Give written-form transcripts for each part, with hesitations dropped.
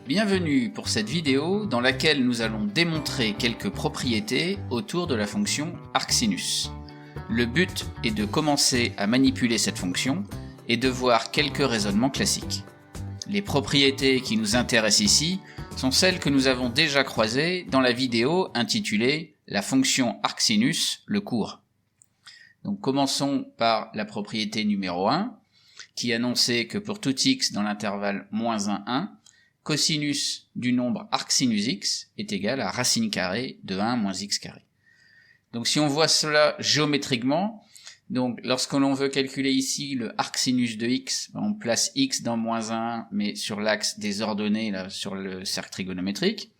Bienvenue pour cette vidéo dans laquelle nous allons démontrer quelques propriétés autour de la fonction arcsinus. Le but est de commencer à manipuler cette fonction et de voir quelques raisonnements classiques. Les propriétés qui nous intéressent ici sont celles que nous avons déjà croisées dans la vidéo intitulée « La fonction arcsinus, le cours ». Donc commençons par la propriété numéro 1 qui annonçait que pour tout x dans l'intervalle -1, 1, cosinus du nombre arcsinus x est égal à racine carrée de 1 moins x carré. Donc si on voit cela géométriquement, donc lorsque l'on veut calculer ici le arcsinus de x, on place x dans -1 mais sur l'axe des ordonnées là, sur le cercle trigonométrique.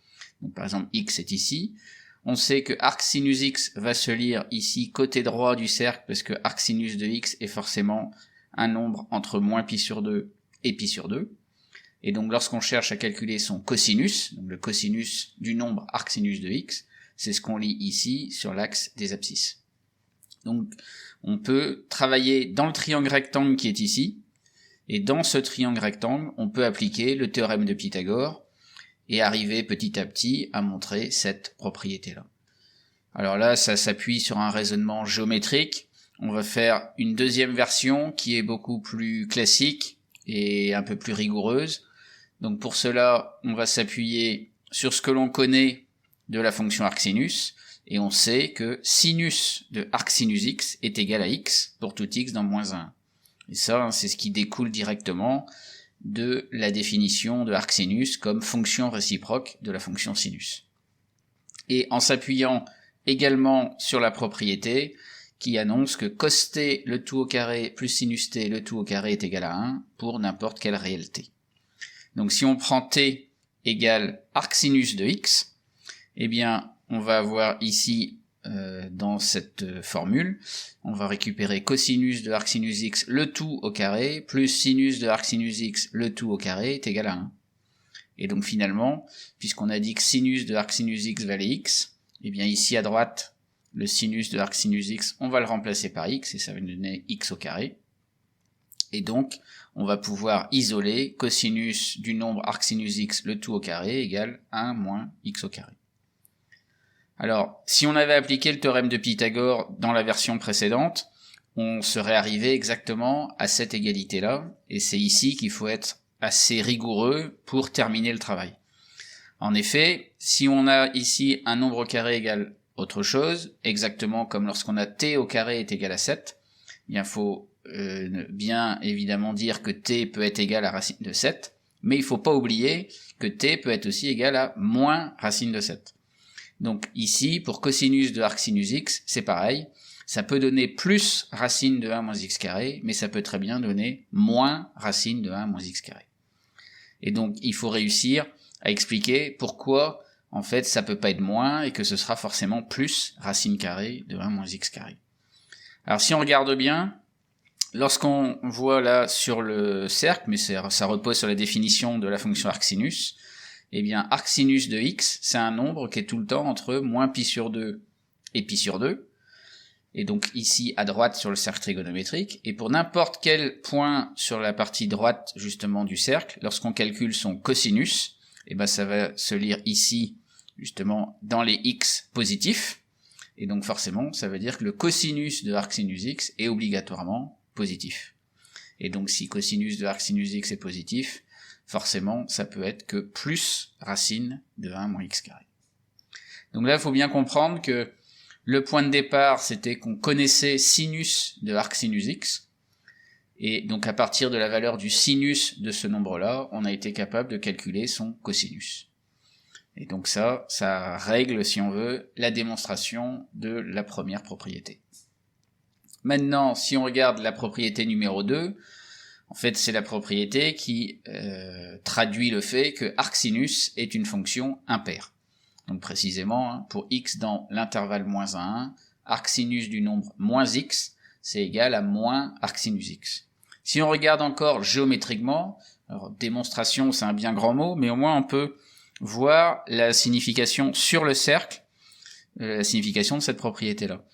Donc par exemple x est ici. On sait que arcsinus x va se lire ici côté droit du cercle parce que arcsinus de x est forcément un nombre entre moins pi sur 2 et pi sur 2. Et donc lorsqu'on cherche à calculer son cosinus, donc le cosinus du nombre arcsinus de x, c'est ce qu'on lit ici sur l'axe des abscisses. Donc on peut travailler dans le triangle rectangle qui est ici, et dans ce triangle rectangle, on peut appliquer le théorème de Pythagore et arriver petit à petit à montrer cette propriété-là. Alors là, ça s'appuie sur un raisonnement géométrique. On va faire une deuxième version qui est beaucoup plus classique et un peu plus rigoureuse. Donc pour cela, on va s'appuyer sur ce que l'on connaît de la fonction arcsinus, et on sait que sinus de arcsinus x est égal à x pour tout x dans -1. Et ça, c'est ce qui découle directement de la définition de arcsinus comme fonction réciproque de la fonction sinus. Et en s'appuyant également sur la propriété qui annonce que cos t le tout au carré plus sinus t le tout au carré est égal à 1 pour n'importe quelle réelle t. Donc si on prend t égale arcsinus de x, eh bien on va avoir ici dans cette formule, on va récupérer cosinus de arcsinus x le tout au carré plus sinus de arcsinus x le tout au carré est égal à 1. Et donc finalement, puisqu'on a dit que sinus de arcsinus x valait x, eh bien ici à droite, le sinus de arcsinus x, on va le remplacer par x et ça va nous donner x au carré. Et donc, on va pouvoir isoler cosinus du nombre arcsinus x le tout au carré égale 1 moins x au carré. Alors, si on avait appliqué le théorème de Pythagore dans la version précédente, on serait arrivé exactement à cette égalité-là, et c'est ici qu'il faut être assez rigoureux pour terminer le travail. En effet, si on a ici un nombre au carré égal autre chose, exactement comme lorsqu'on a t au carré est égal à 7, eh bien faut bien évidemment dire que t peut être égal à racine de 7, mais il faut pas oublier que t peut être aussi égal à moins racine de 7. Donc ici, pour cosinus de arcsinus x, c'est pareil, ça peut donner plus racine de 1 moins x carré, mais ça peut très bien donner moins racine de 1 moins x carré. Et donc il faut réussir à expliquer pourquoi en fait ça peut pas être moins et que ce sera forcément plus racine carrée de 1 moins x carré. Alors si on regarde bien, lorsqu'on voit là sur le cercle, mais ça repose sur la définition de la fonction arcsinus, eh bien arcsinus de x, c'est un nombre qui est tout le temps entre moins pi sur 2 et pi sur 2, et donc ici à droite sur le cercle trigonométrique, et pour n'importe quel point sur la partie droite justement du cercle, lorsqu'on calcule son cosinus, eh ben ça va se lire ici justement dans les x positifs, et donc forcément ça veut dire que le cosinus de arcsinus x est obligatoirement positif. Et donc si cosinus de arcsinus x est positif, forcément ça peut être que plus racine de 1 moins x carré. Donc là il faut bien comprendre que le point de départ c'était qu'on connaissait sinus de arcsinus x, et donc à partir de la valeur du sinus de ce nombre-là, on a été capable de calculer son cosinus. Et donc ça règle, si on veut, la démonstration de la première propriété. Maintenant, si on regarde la propriété numéro 2, en fait c'est la propriété qui traduit le fait que arcsinus est une fonction impaire. Donc précisément, pour x dans l'intervalle -1 à 1, arcsinus du nombre moins x, c'est égal à moins arcsinus x. Si on regarde encore géométriquement, alors démonstration c'est un bien grand mot, mais au moins on peut voir la signification sur le cercle, la signification de cette propriété-là.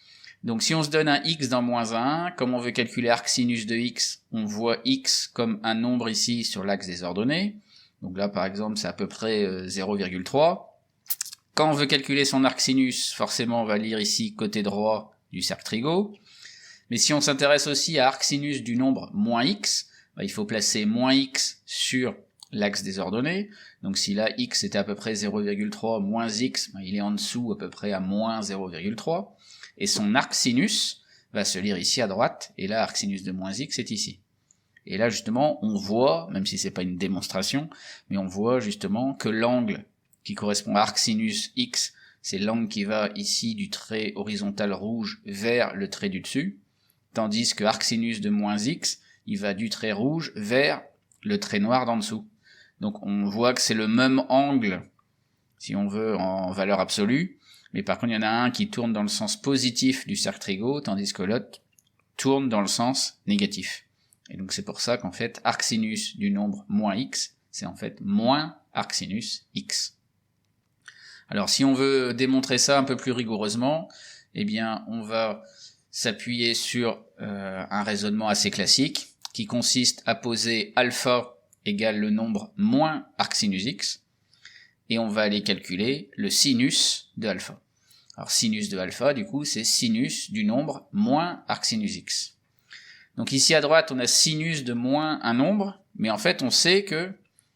Donc si on se donne un x dans -1, comme on veut calculer arcsinus de x, on voit x comme un nombre ici sur l'axe des ordonnées, Donc là, par exemple, c'est à peu près 0,3. Quand on veut calculer son arc sinus, forcément, on va lire ici côté droit du cercle Trigo. Mais si on s'intéresse aussi à arc sinus du nombre moins x, il faut placer moins x sur l'axe des ordonnées. Donc si là x était à peu près 0,3 moins x, il est en dessous à peu près à moins 0,3. Et son arc sinus va se lire ici à droite, et là arc sinus de moins x est ici. Et là justement on voit, même si c'est pas une démonstration, mais on voit justement que l'angle qui correspond à arc sinus x, c'est l'angle qui va ici du trait horizontal rouge vers le trait du dessus, tandis que arc sinus de moins x, il va du trait rouge vers le trait noir d'en dessous. Donc on voit que c'est le même angle, si on veut, en valeur absolue, mais par contre il y en a un qui tourne dans le sens positif du cercle Trigo, tandis que l'autre tourne dans le sens négatif. Et donc c'est pour ça qu'en fait, arc sinus du nombre moins x, c'est en fait moins arc sinus x. Alors si on veut démontrer ça un peu plus rigoureusement, eh bien on va s'appuyer sur un raisonnement assez classique, qui consiste à poser alpha égale le nombre moins arc sinus x, et on va aller calculer le sinus de alpha. Alors sinus de alpha, du coup, c'est sinus du nombre moins arc sinus x. Donc ici à droite, on a sinus de moins un nombre, mais en fait on sait que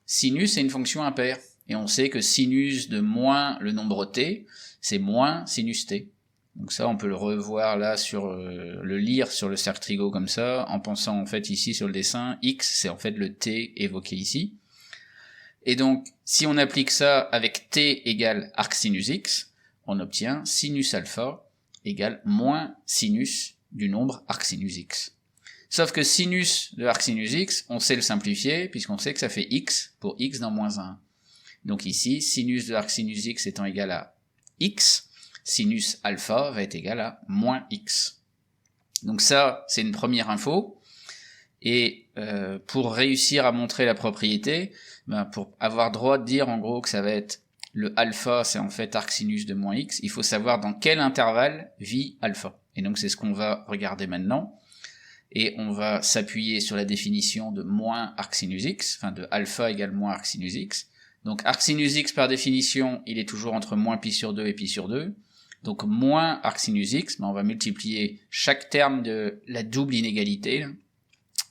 sinus est une fonction impaire, et on sait que sinus de moins le nombre t, c'est moins sinus t. Donc ça, on peut le revoir là sur le lire sur le cercle Trigo comme ça, en pensant en fait ici sur le dessin, x c'est en fait le t évoqué ici. Et donc, si on applique ça avec t égale arc sinus x, on obtient sinus alpha égale moins sinus du nombre arc sinus x. Sauf que sinus de arc sinus x, on sait le simplifier, puisqu'on sait que ça fait x pour x dans moins 1. Donc ici, sinus de arc sinus x étant égal à x, sinus alpha va être égal à moins x. Donc ça, c'est une première info. Et pour réussir à montrer la propriété, pour avoir droit de dire en gros que ça va être le alpha, c'est en fait arc sinus de moins x, il faut savoir dans quel intervalle vit alpha. Et donc c'est ce qu'on va regarder maintenant. Et on va s'appuyer sur la définition de moins arc sinus x, enfin de alpha égale moins arc sinus x. Donc arc sinus x par définition, il est toujours entre moins pi sur 2 et pi sur 2. Donc moins arc sinus x, on va multiplier chaque terme de la double inégalité là,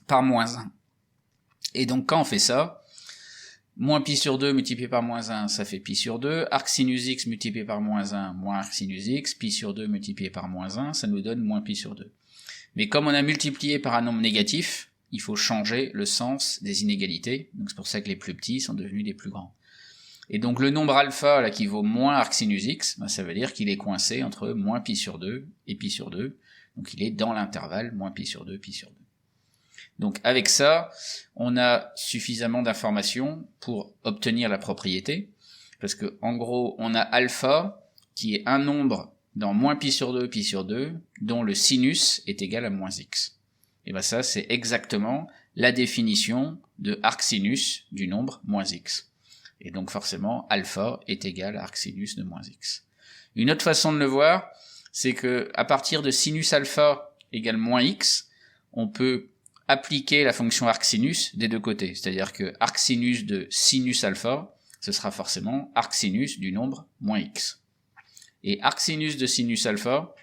par moins 1. Et donc quand on fait ça, moins pi sur 2 multiplié par moins 1, ça fait pi sur 2. Arc sinus x multiplié par moins 1, moins arc sinus x. Pi sur 2 multiplié par moins 1, ça nous donne moins pi sur 2. Mais comme on a multiplié par un nombre négatif, il faut changer le sens des inégalités. Donc c'est pour ça que les plus petits sont devenus les plus grands. Et donc le nombre alpha là qui vaut moins arc sinus x, ça veut dire qu'il est coincé entre moins pi sur 2 et pi sur 2. Donc il est dans l'intervalle moins pi sur 2, pi sur 2. Donc avec ça, on a suffisamment d'informations pour obtenir la propriété, parce que en gros, on a alpha qui est un nombre dans moins pi sur 2, pi sur 2, dont le sinus est égal à moins x. Et bien ça, c'est exactement la définition de arc sinus du nombre moins x. Et donc forcément, alpha est égal à arc sinus de moins x. Une autre façon de le voir, c'est que à partir de sinus alpha égale moins x, on peut appliquer la fonction arc sinus des deux côtés. C'est-à-dire que arc sinus de sinus alpha, ce sera forcément arc sinus du nombre moins x. Et arc sinus de sinus alpha,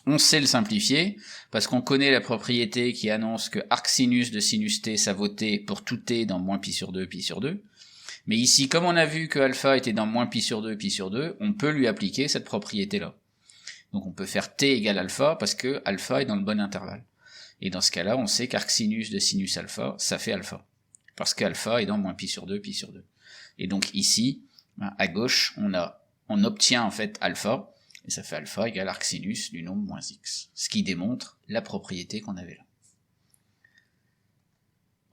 on sait le simplifier, parce qu'on connaît la propriété qui annonce que arc sinus de sinus t, ça vaut t pour tout t dans moins pi sur 2, pi sur 2. Mais ici, comme on a vu que alpha était dans moins pi sur 2, pi sur 2, on peut lui appliquer cette propriété-là. Donc on peut faire t égale alpha, parce que alpha est dans le bon intervalle. Et dans ce cas-là, on sait qu'arc sinus de sinus alpha, ça fait alpha. Parce qu'alpha est dans moins pi sur 2, pi sur 2. Et donc ici, à gauche, on obtient en fait alpha, et ça fait alpha égale arc sinus du nombre moins x. Ce qui démontre la propriété qu'on avait là.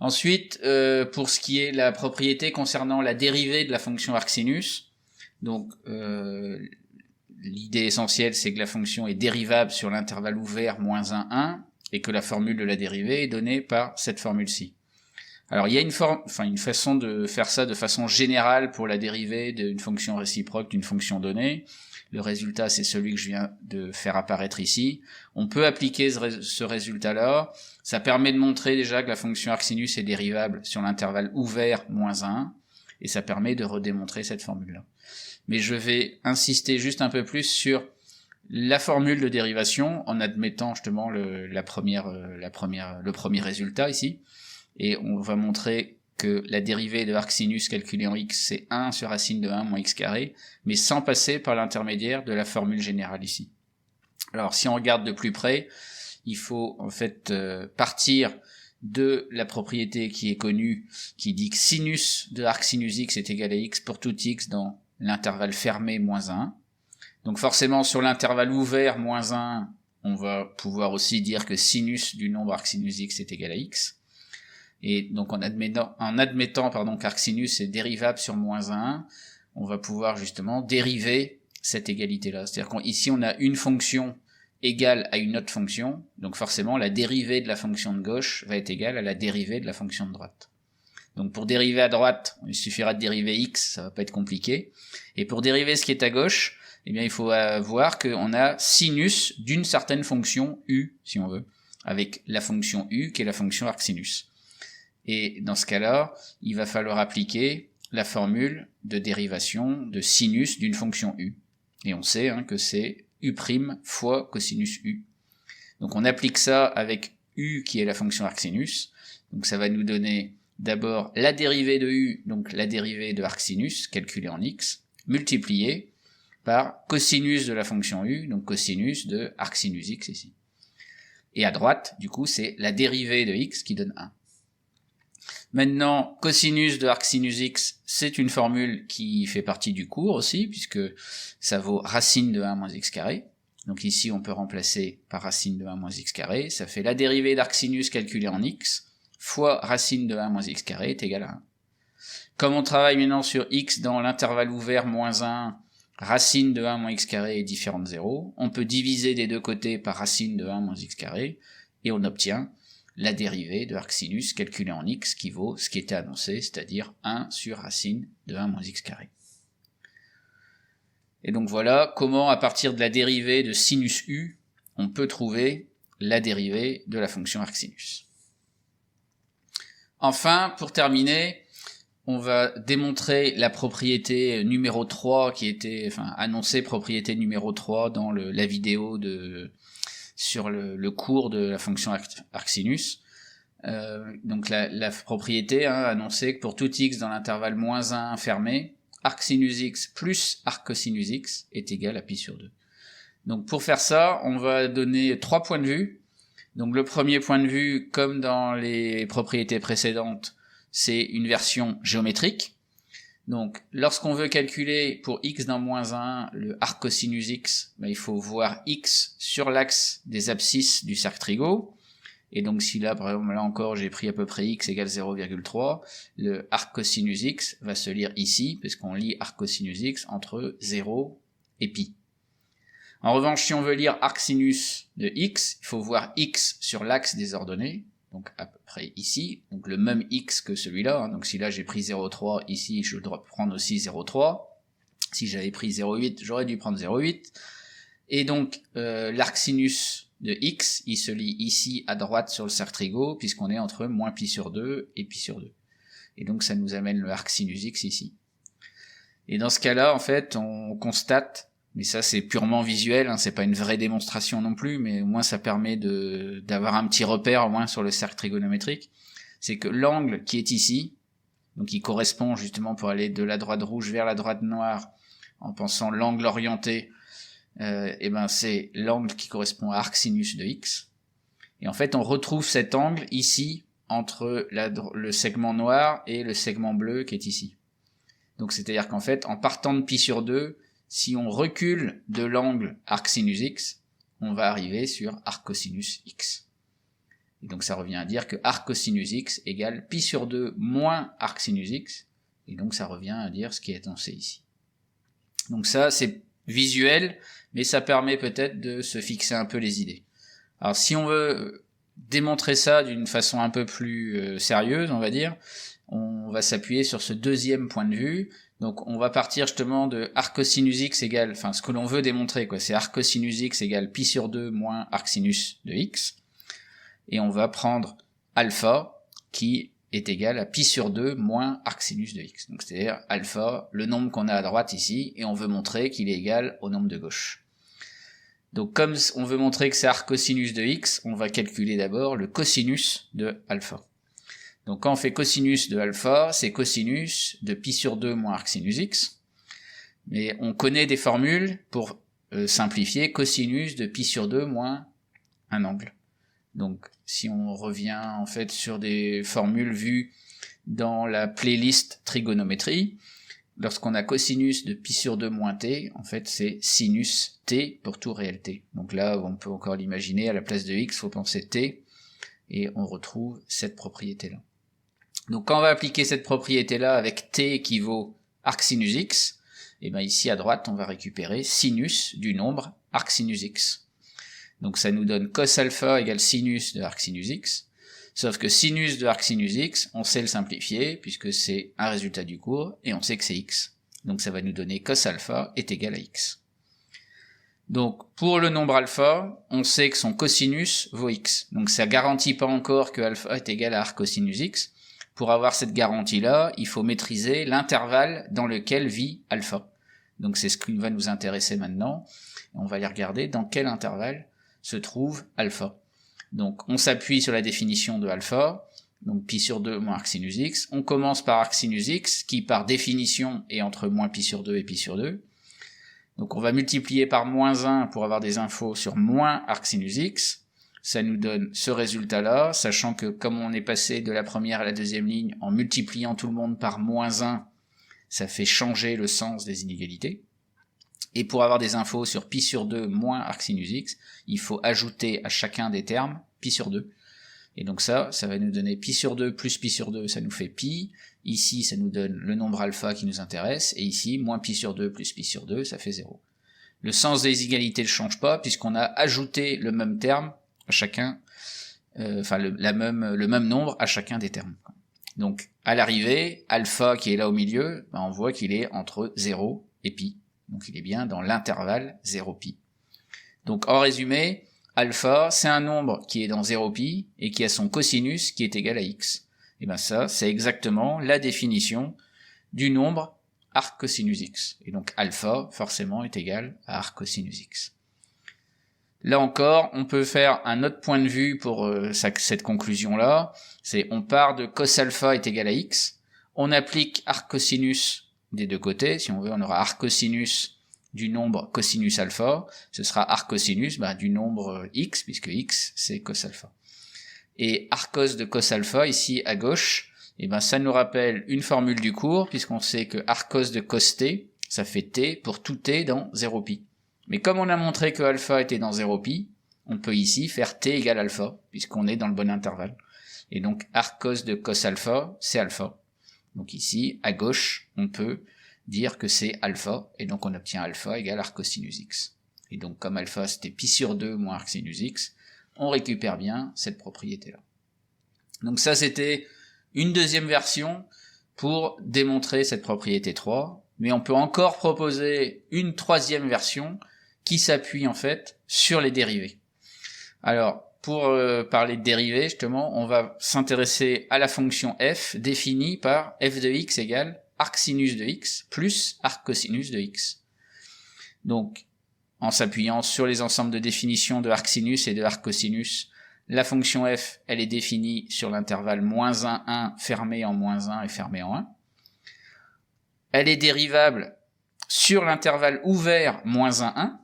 Ensuite, pour ce qui est la propriété concernant la dérivée de la fonction arc sinus, donc l'idée essentielle c'est que la fonction est dérivable sur l'intervalle ouvert moins 1, 1, et que la formule de la dérivée est donnée par cette formule-ci. Alors il y a une façon de faire ça de façon générale pour la dérivée d'une fonction réciproque d'une fonction donnée. Le résultat c'est celui que je viens de faire apparaître ici. On peut appliquer ce résultat-là. Ça permet de montrer déjà que la fonction arc sinus est dérivable sur l'intervalle ouvert moins 1. et ça permet de redémontrer cette formule-là. Mais je vais insister juste un peu plus sur la formule de dérivation en admettant justement le premier résultat ici, et on va montrer que la dérivée de arcsinus calculée en x, c'est 1 sur racine de 1 moins x carré, mais sans passer par l'intermédiaire de la formule générale ici. Alors si on regarde de plus près, il faut en fait partir de la propriété qui est connue, qui dit que sinus de arcsinus x est égal à x pour tout x dans l'intervalle fermé moins 1. Donc forcément sur l'intervalle ouvert moins 1, on va pouvoir aussi dire que sinus du nombre arcsinus x est égal à x. Et donc en admettant qu'arcsinus est dérivable sur moins 1, on va pouvoir justement dériver cette égalité-là. C'est-à-dire qu'ici on a une fonction égale à une autre fonction, donc forcément la dérivée de la fonction de gauche va être égale à la dérivée de la fonction de droite. Donc pour dériver à droite, il suffira de dériver x, ça va pas être compliqué. Et pour dériver ce qui est à gauche, eh bien il faut voir qu'on a sinus d'une certaine fonction u, si on veut, avec la fonction u qui est la fonction arcsinus. Et dans ce cas-là, il va falloir appliquer la formule de dérivation de sinus d'une fonction u. Et on sait que c'est u' fois cosinus u. Donc on applique ça avec u qui est la fonction arcsinus. Donc ça va nous donner d'abord la dérivée de u, donc la dérivée de arcsinus, calculée en x, multipliée par cosinus de la fonction u, donc cosinus de arcsinus x ici. Et à droite, du coup, c'est la dérivée de x qui donne 1. Maintenant, cosinus de arcsinus x, c'est une formule qui fait partie du cours aussi, puisque ça vaut racine de 1 moins x carré. Donc ici, on peut remplacer par racine de 1 moins x carré. Ça fait la dérivée d'arcsinus calculée en x, fois racine de 1 moins x carré est égal à 1. Comme on travaille maintenant sur x dans l'intervalle ouvert moins 1, racine de 1 moins x carré est différente de 0, on peut diviser des deux côtés par racine de 1 moins x carré, et on obtient la dérivée de arcsinus calculée en x qui vaut ce qui était annoncé, c'est-à-dire 1 sur racine de 1 moins x carré. Et donc voilà comment, à partir de la dérivée de sinus u, on peut trouver la dérivée de la fonction arcsinus. Enfin, pour terminer, on va démontrer la propriété numéro 3 qui était, annoncée propriété numéro 3 dans la vidéo sur le cours de la fonction arcsinus. Donc la propriété annoncée que pour tout x dans l'intervalle moins 1 fermé, arcsinus x plus arccosinus x est égal à pi sur 2. Donc pour faire ça, on va donner 3 points de vue. Donc le premier point de vue, comme dans les propriétés précédentes, c'est une version géométrique. Donc, lorsqu'on veut calculer pour x dans moins 1 le arccosinus x, il faut voir x sur l'axe des abscisses du cercle trigo. Et donc, si là, par exemple, là encore, j'ai pris à peu près x égale 0,3, le arccosinus x va se lire ici, parce qu'on lit arccosinus x entre 0 et pi. En revanche, si on veut lire arcsinus de x, il faut voir x sur l'axe des ordonnées, donc à peu près ici, donc le même x que celui-là, donc si là j'ai pris 0,3, ici je dois prendre aussi 0,3, si j'avais pris 0,8, j'aurais dû prendre 0,8, et donc l'arcsinus de x, il se lit ici à droite sur le cercle trigo, puisqu'on est entre moins pi sur 2 et pi sur 2. Et donc ça nous amène le arcsinus x ici. Et dans ce cas-là, en fait, on constate, mais ça c'est purement visuel, c'est pas une vraie démonstration non plus, mais au moins ça permet d'avoir un petit repère au moins sur le cercle trigonométrique, c'est que l'angle qui est ici, donc qui correspond justement pour aller de la droite rouge vers la droite noire, en pensant l'angle orienté, c'est l'angle qui correspond à arcsinus de x. Et en fait on retrouve cet angle ici entre le segment noir et le segment bleu qui est ici. Donc c'est-à-dire qu'en fait en partant de pi sur 2, si on recule de l'angle arcsinus x, on va arriver sur arccosinus x. Et donc ça revient à dire que arccosinus x égale pi sur 2 moins arcsinus x, et donc ça revient à dire ce qui est annoncé ici. Donc ça c'est visuel, mais ça permet peut-être de se fixer un peu les idées. Alors si on veut démontrer ça d'une façon un peu plus sérieuse, on va dire, on va s'appuyer sur ce deuxième point de vue. Donc on va partir justement de arccosinus x égale, ce que l'on veut démontrer, c'est arccosinus x égale pi sur 2 moins arcsinus de x. Et on va prendre alpha, qui est égal à pi sur 2 moins arcsinus de x. Donc c'est-à-dire alpha, le nombre qu'on a à droite ici, et on veut montrer qu'il est égal au nombre de gauche. Donc comme on veut montrer que c'est arccosinus de x, on va calculer d'abord le cosinus de alpha. Donc quand on fait cosinus de alpha, c'est cosinus de pi sur 2 moins arcsinus x. Mais on connaît des formules pour simplifier cosinus de pi sur 2 moins un angle. Donc si on revient en fait sur des formules vues dans la playlist trigonométrie, lorsqu'on a cosinus de pi sur 2 moins t, en fait c'est sinus t pour tout réel t. Donc là on peut encore l'imaginer, à la place de x, il faut penser t, et on retrouve cette propriété-là. Donc quand on va appliquer cette propriété-là avec t équivaut arcsinus x, et bien ici à droite on va récupérer sinus du nombre arcsinus x. Donc ça nous donne cos alpha égale sinus de arcsinus x, sauf que sinus de arcsinus x, on sait le simplifier, puisque c'est un résultat du cours, et on sait que c'est x. Donc ça va nous donner cos alpha est égal à x. Donc pour le nombre alpha, on sait que son cosinus vaut x. Donc ça garantit pas encore que alpha est égal à arccosinus x. Pour avoir cette garantie-là, il faut maîtriser l'intervalle dans lequel vit alpha. Donc c'est ce qui va nous intéresser maintenant. On va aller regarder dans quel intervalle se trouve alpha. Donc on s'appuie sur la définition de alpha, donc pi sur 2 moins arcsinus x. On commence par arcsinus x, qui par définition est entre moins pi sur 2 et pi sur 2. Donc on va multiplier par moins 1 pour avoir des infos sur moins arcsinus x. Ça nous donne ce résultat-là, sachant que comme on est passé de la première à la deuxième ligne, en multipliant tout le monde par moins 1, ça fait changer le sens des inégalités. Et pour avoir des infos sur pi sur 2 moins arcsinus x, il faut ajouter à chacun des termes pi sur 2. Et donc ça va nous donner pi sur 2 plus pi sur 2, ça nous fait pi. Ici, ça nous donne le nombre alpha qui nous intéresse. Et ici, moins pi sur 2 plus pi sur 2, ça fait 0. Le sens des inégalités ne change pas, puisqu'on a ajouté le même terme à chacun, le même nombre à chacun des termes. Donc, à l'arrivée, alpha qui est là au milieu, on voit qu'il est entre 0 et pi. Donc il est bien dans l'intervalle 0pi. Donc en résumé, alpha, c'est un nombre qui est dans 0pi et qui a son cosinus qui est égal à x. Et bien ça, c'est exactement la définition du nombre arccosinus x. Et donc alpha, forcément, est égal à arccosinus x. Là encore, on peut faire un autre point de vue pour cette conclusion-là. C'est on part de cos alpha est égal à x, on applique arccosinus des deux côtés. Si on veut, on aura arccosinus du nombre cosinus alpha, ce sera arccosinus du nombre x, puisque x c'est cos alpha. Et arccos de cos alpha, ici à gauche, ça nous rappelle une formule du cours, puisqu'on sait que arccos de cos t, ça fait t pour tout t dans 0pi. Mais comme on a montré que alpha était dans 0pi, on peut ici faire t égale alpha, puisqu'on est dans le bon intervalle. Et donc arccos de cos alpha, c'est alpha. Donc ici, à gauche, on peut dire que c'est alpha, et donc on obtient alpha égale arccosinus x. Et donc comme alpha c'était pi sur 2 moins arcsinus x, on récupère bien cette propriété-là. Donc ça c'était une deuxième version pour démontrer cette propriété 3, mais on peut encore proposer une troisième version qui s'appuie en fait sur les dérivés. Alors, pour parler de dérivée, justement, on va s'intéresser à la fonction f définie par f de x égale arcsinus de x plus arccosinus de x. Donc, en s'appuyant sur les ensembles de définition de arcsinus et de arccosinus, la fonction f, elle est définie sur l'intervalle moins 1, 1, fermé en moins 1 et fermé en 1. Elle est dérivable sur l'intervalle ouvert moins 1, 1,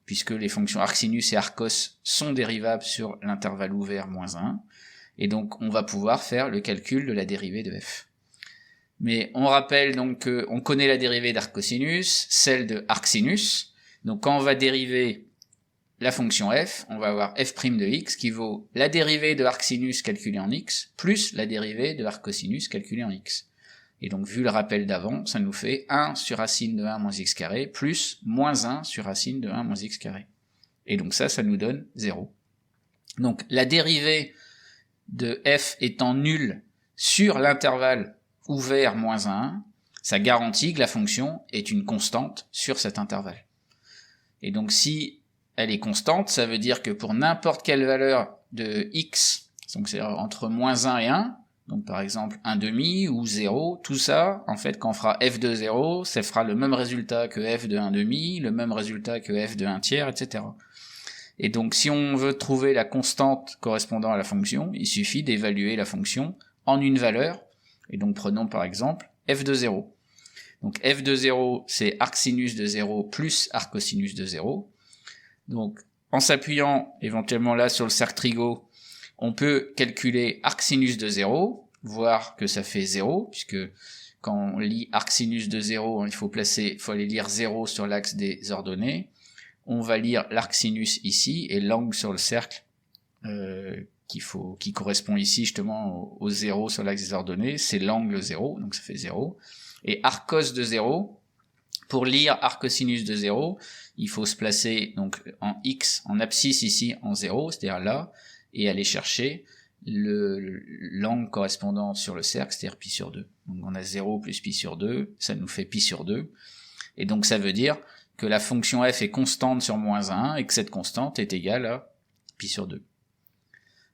puisque les fonctions arcsinus et arccos sont dérivables sur l'intervalle ouvert moins 1, et donc on va pouvoir faire le calcul de la dérivée de f. Mais on rappelle donc qu'on connaît la dérivée d'arccosinus, celle de arcsinus, donc quand on va dériver la fonction f, on va avoir f' de x qui vaut la dérivée de arcsinus calculée en x, plus la dérivée de arccosinus calculée en x. Et donc, vu le rappel d'avant, ça nous fait 1 sur racine de 1 moins x carré, plus moins 1 sur racine de 1 moins x carré. Et donc ça nous donne 0. Donc, la dérivée de f étant nulle sur l'intervalle ouvert moins 1, ça garantit que la fonction est une constante sur cet intervalle. Et donc, si elle est constante, ça veut dire que pour n'importe quelle valeur de x, donc c'est entre moins 1 et 1, donc par exemple 1/2 ou 0, tout ça, en fait, quand on fera f de 0, ça fera le même résultat que f de 1/2, le même résultat que f de 1/3, etc. Et donc si on veut trouver la constante correspondant à la fonction, il suffit d'évaluer la fonction en une valeur, et donc prenons par exemple f de 0. Donc f de 0, c'est arcsinus de 0 plus arccosinus de 0. Donc en s'appuyant éventuellement là sur le cercle trigo, on peut calculer arcsinus de 0, voir que ça fait 0, puisque quand on lit arcsinus de 0, il faut aller lire 0 sur l'axe des ordonnées. On va lire l'arcsinus ici, et l'angle sur le cercle qui correspond ici justement au 0 sur l'axe des ordonnées, c'est l'angle 0, donc ça fait 0. Et arccos de 0, pour lire arccosinus de 0, il faut se placer donc en x, en abscisse ici en 0, c'est-à-dire là, et aller chercher l'angle correspondant sur le cercle, c'est-à-dire pi sur 2. Donc on a 0 plus pi sur 2, ça nous fait pi sur 2. Et donc ça veut dire que la fonction f est constante sur moins 1 et que cette constante est égale à pi sur 2.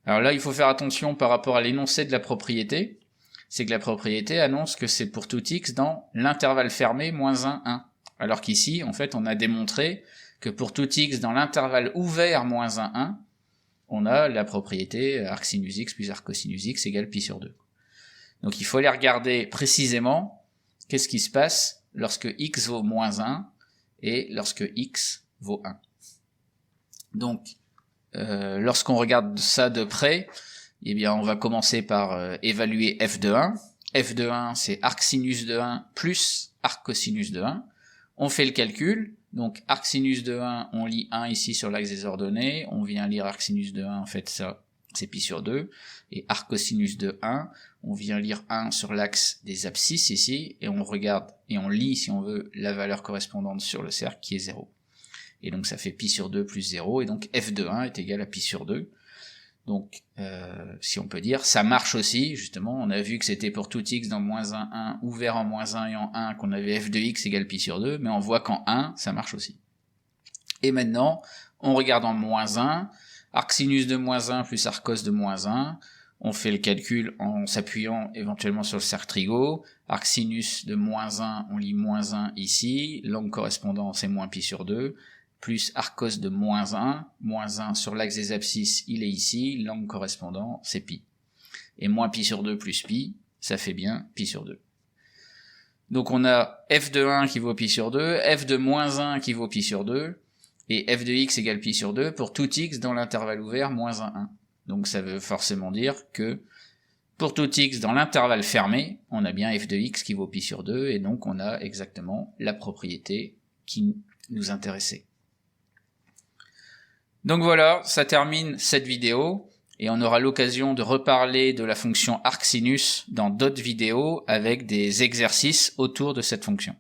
Alors là, il faut faire attention par rapport à l'énoncé de la propriété. C'est que la propriété annonce que c'est pour tout x dans l'intervalle fermé moins 1, 1. Alors qu'ici, en fait, on a démontré que pour tout x dans l'intervalle ouvert moins 1, 1, on a la propriété arcsinus x plus arccosinus x égale pi sur 2. Donc il faut aller regarder précisément qu'est-ce qui se passe lorsque x vaut moins 1 et lorsque x vaut 1. Donc lorsqu'on regarde ça de près, eh bien on va commencer par évaluer f de 1. f de 1 c'est arcsinus de 1 plus arccosinus de 1. On fait le calcul, donc arcsinus de 1, on lit 1 ici sur l'axe des ordonnées, on vient lire arcsinus de 1, en fait ça c'est pi sur 2, et arccosinus de 1, on vient lire 1 sur l'axe des abscisses ici, et on regarde, et on lit si on veut la valeur correspondante sur le cercle qui est 0. Et donc ça fait pi sur 2 plus 0, et donc f de 1 est égal à pi sur 2. Donc, si on peut dire, ça marche aussi, justement, on a vu que c'était pour tout x dans moins 1, 1, ouvert en moins 1 et en 1, qu'on avait f de x égale pi sur 2, mais on voit qu'en 1, ça marche aussi. Et maintenant, on regarde en moins 1, arcsinus de moins 1 plus arccos de moins 1, on fait le calcul en s'appuyant éventuellement sur le cercle trigo, arcsinus de moins 1, on lit moins 1 ici, l'angle correspondant c'est moins pi sur 2, plus arccos de moins 1 sur l'axe des abscisses, il est ici, l'angle correspondant, c'est pi. Et moins pi sur 2 plus pi, ça fait bien pi sur 2. Donc on a f de 1 qui vaut pi sur 2, f de moins 1 qui vaut pi sur 2, et f de x égale pi sur 2 pour tout x dans l'intervalle ouvert moins 1, 1. Donc ça veut forcément dire que pour tout x dans l'intervalle fermé, on a bien f de x qui vaut pi sur 2, et donc on a exactement la propriété qui nous intéressait. Donc voilà, ça termine cette vidéo, et on aura l'occasion de reparler de la fonction arcsinus dans d'autres vidéos avec des exercices autour de cette fonction.